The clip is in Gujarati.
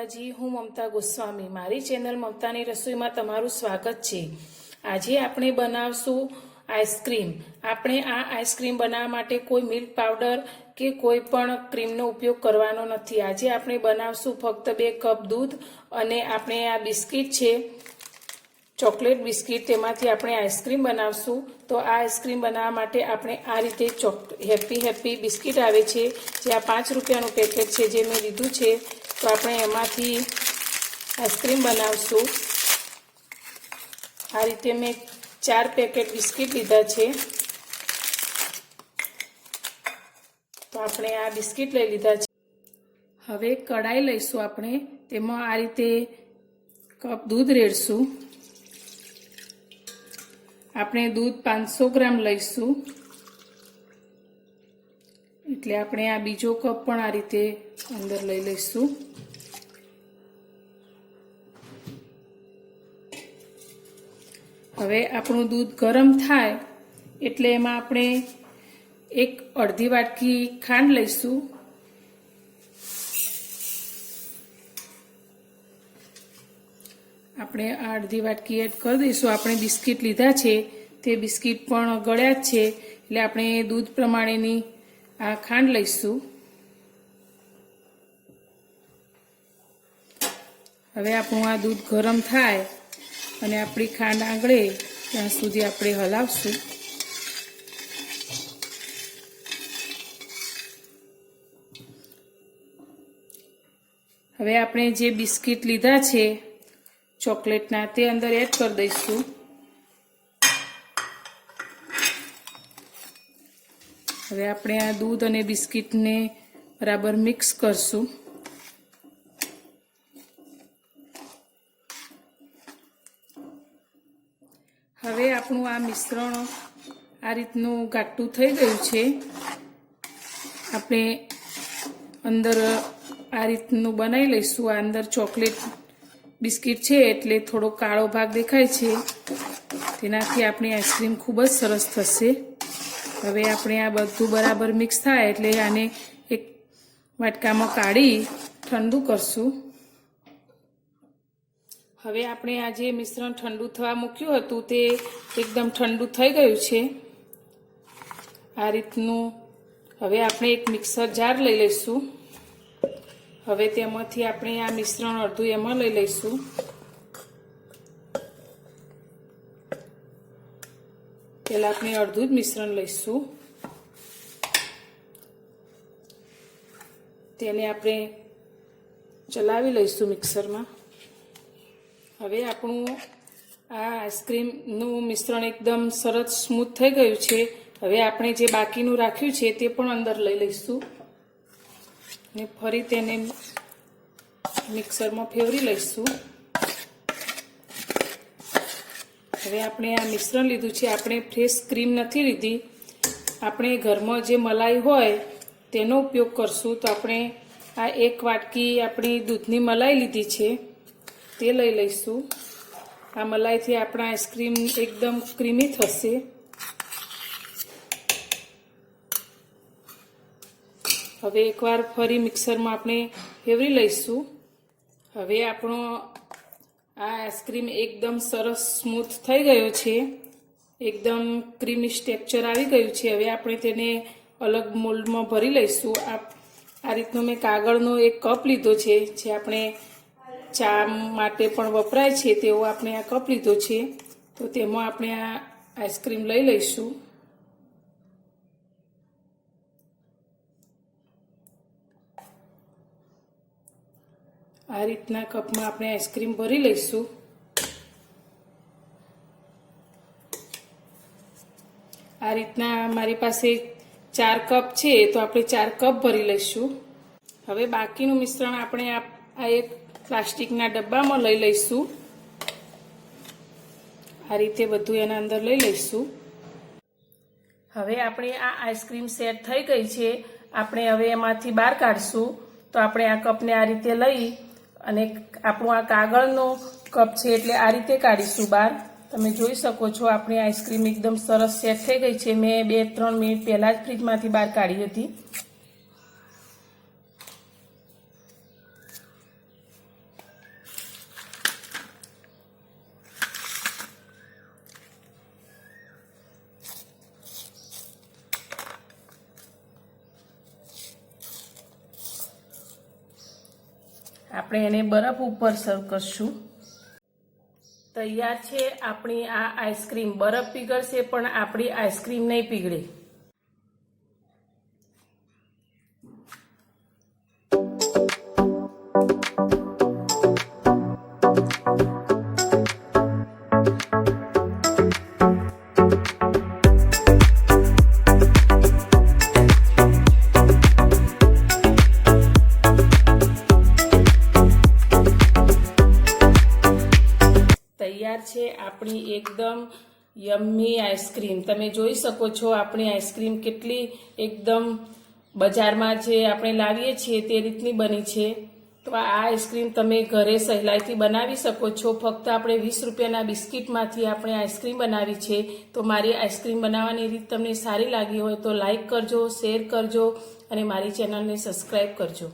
માતાજી, હું મમતા ગોસ્વામી મારી ચેનલ મમતાની રસોઈમાં તમારું સ્વાગત છે। આજે આપણે બનાવશું આઈસ્ક્રીમ। આપણે આ આઈસ્ક્રીમ બનાવવા માટે કોઈ મિલ્ક પાવડર કે કોઈ પણ ક્રીમનો ઉપયોગ કરવાનો નથી। આજે આપણે બનાવશું ફક્ત 2 કપ દૂધ અને આપણે આ બિસ્કિટ છે ચોકલેટ બિસ્કિટ, તેમાંથી આપણે આઈસ્ક્રીમ બનાવશું। તો આ આઈસ્ક્રીમ બનાવવા માટે આપણે આ રીતે હેપી બિસ્કિટ આવે છે, જે આ 5 રૂપિયાનું પેકેટ છે, જે મેં લીધું છે। તો આપણે એમાંથી આઈસ્ક્રીમ બનાવશું। આ રીતે મેં 4 પેકેટ બિસ્કિટ લીધા છે। તો આપણે આ બિસ્કિટ લઈ લીધા છે। હવે કઢાઈ લઈશું આપણે, તેમાં આ રીતે કપ દૂધ રેડશું। આપણે દૂધ 500 ગ્રામ લઈશું, એટલે આપણે આ બીજો કપ પણ આ રીતે અંદર લઈ લઈશું। હવે આપણું દૂધ ગરમ થાય એટલે એમાં આપણે અડધી વાટકી ખાંડ લઈશું। આપણે આ અડધી વાટકી એડ કરી દઈશું। આપણે બિસ્કિટ લીધા છે તે બિસ્કિટ પણ ગળ્યા જ છે, એટલે આપણે દૂધ પ્રમાણેની આ ખાંડ લઈશું। હવે આપણું આ દૂધ ગરમ થાય અને આપણી ખાંડ આંગળે ત્યાં સુધી આપણે હલાવશું। હવે આપણે જે બિસ્કિટ લીધા છે ચોકલેટના, તે અંદર એડ કરી દઈશું। હવે આપણે આ દૂધ અને બિસ્કિટને બરાબર મિક્સ કરશું। હવે આપણું આ મિશ્રણ આ રીતનું ઘાટું થઈ ગયું છે। આપણે અંદર આ રીતનું બનાવી લઈશું। આ અંદર ચોકલેટ બિસ્કિટ છે એટલે થોડો કાળો ભાગ દેખાય છે, તેનાથી આપણી આઈસ્ક્રીમ ખૂબ જ સરસ થશે। હવે આપણે આ બધું બરાબર મિક્સ થાય એટલે આને એક વાટકામાં કાઢી ઠંડુ કરશું। હવે આપણે આ જે મિશ્રણ ઠંડુ થવા મૂક્યું હતું તે એકદમ ઠંડુ થઈ ગયું છે આ રીતનું। હવે આપણે એક મિક્સર જાર લઈ લઈશું। હવે તેમાંથી આપણે આ મિશ્રણ અડધું એમાં લઈ લઈશું। પહેલાં આપણે અડધું જ મિશ્રણ લઈશું, તેને આપણે ચલાવી લઈશું મિક્સરમાં। હવે આપણું આ આઈસ્ક્રીમનું મિશ્રણ એકદમ સરસ સ્મૂથ થઈ ગયું છે। હવે આપણે જે બાકીનું રાખ્યું છે તે પણ અંદર લઈ લઈશું અને ફરી તેને મિક્સરમાં ફેરવી લઈશું। હવે આપણે આ મિશ્રણ લીધું છે, આપણે ફ્રેશ ક્રીમ નથી લીધી, આપણે ઘરમાં જે મલાઈ હોય તેનો ઉપયોગ કરશું। તો આપણે આ 1 વાટકી આપણી દૂધની મલાઈ લીધી છે તે લઈ લઈશું। આ મલાઈથી આપણા આઈસ્ક્રીમ એકદમ ક્રીમી થશે। હવે એકવાર ફરી મિક્સરમાં આપણે ફેરવી લઈશું। હવે આપણો આ આઈસ્ક્રીમ એકદમ સરસ સ્મૂથ થઈ ગયો છે, એકદમ ક્રીમી ટેક્સચર આવી ગયું છે। હવે આપણે તેને અલગ મોલ્ડમાં ભરી લઈશું। આ રીતનો મેં કાગળનો એક કપ લીધો છે, જે આપણે ચા માટે પણ વપરાય છે તેવો આપણે આ કપ લીધો છે। તો તેમાં આપણે આ આઈસ્ક્રીમ લઈ લઈશું। આ રીતના કપમાં આપણે આઈસ્ક્રીમ ભરી લઈશું। આ રીતના મારી પાસે 4 કપ છે, તો આપણે 4 કપ ભરી લઈશું। હવે બાકીનું મિશ્રણ આપણે આ એક પ્લાસ્ટિકના ડબ્બામાં લઈ લઈશું। આ રીતે બધું એના અંદર લઈ લઈશું। હવે આપણે આ આઈસ્ક્રીમ સેટ થઈ ગઈ છે, આપણે હવે એમાંથી બહાર કાઢશું। તો આપણે આ કપને આ રીતે લઈ અને આપણું આ કાગળનો કપ છે એટલે આ રીતે કાઢીશું બહાર। તમે જોઈ શકો છો આપણી આઈસ્ક્રીમ એકદમ સરસ સેટ થઈ ગઈ છે। મેં 2-3 મિનિટ પહેલાં જ ફ્રીજમાંથી બહાર કાઢી હતી। આપણે એને બરફ ઉપર સર્વ કરશું. તૈયાર છે આપણી આ આઈસ્ક્રીમ. બરફ પીગળશે પણ આપણી આઈસ્ક્રીમ નહીં પીગળે. તૈયાર છે આપણી એકદમ યમ્મી આઈસ્ક્રીમ. તમે જોઈ શકો છો આપણી આઈસ્ક્રીમ કેટલી એકદમ બજારમાં જે આપણે લાવીએ છીએ તે રીતની બની છે. તો આ આઈસ્ક્રીમ તમે ઘરે સહેલાઈથી બનાવી શકો છો. ફક્ત આપણે 20 રૂપિયાના બિસ્કિટમાંથી આપણે આઈસ્ક્રીમ બનાવી છે. તો મારી આઈસ્ક્રીમ બનાવવાની રીત તમને સારી લાગી હોય તો લાઈક કરજો, શેર કરજો અને મારી ચેનલને સબસ્ક્રાઈબ કરજો.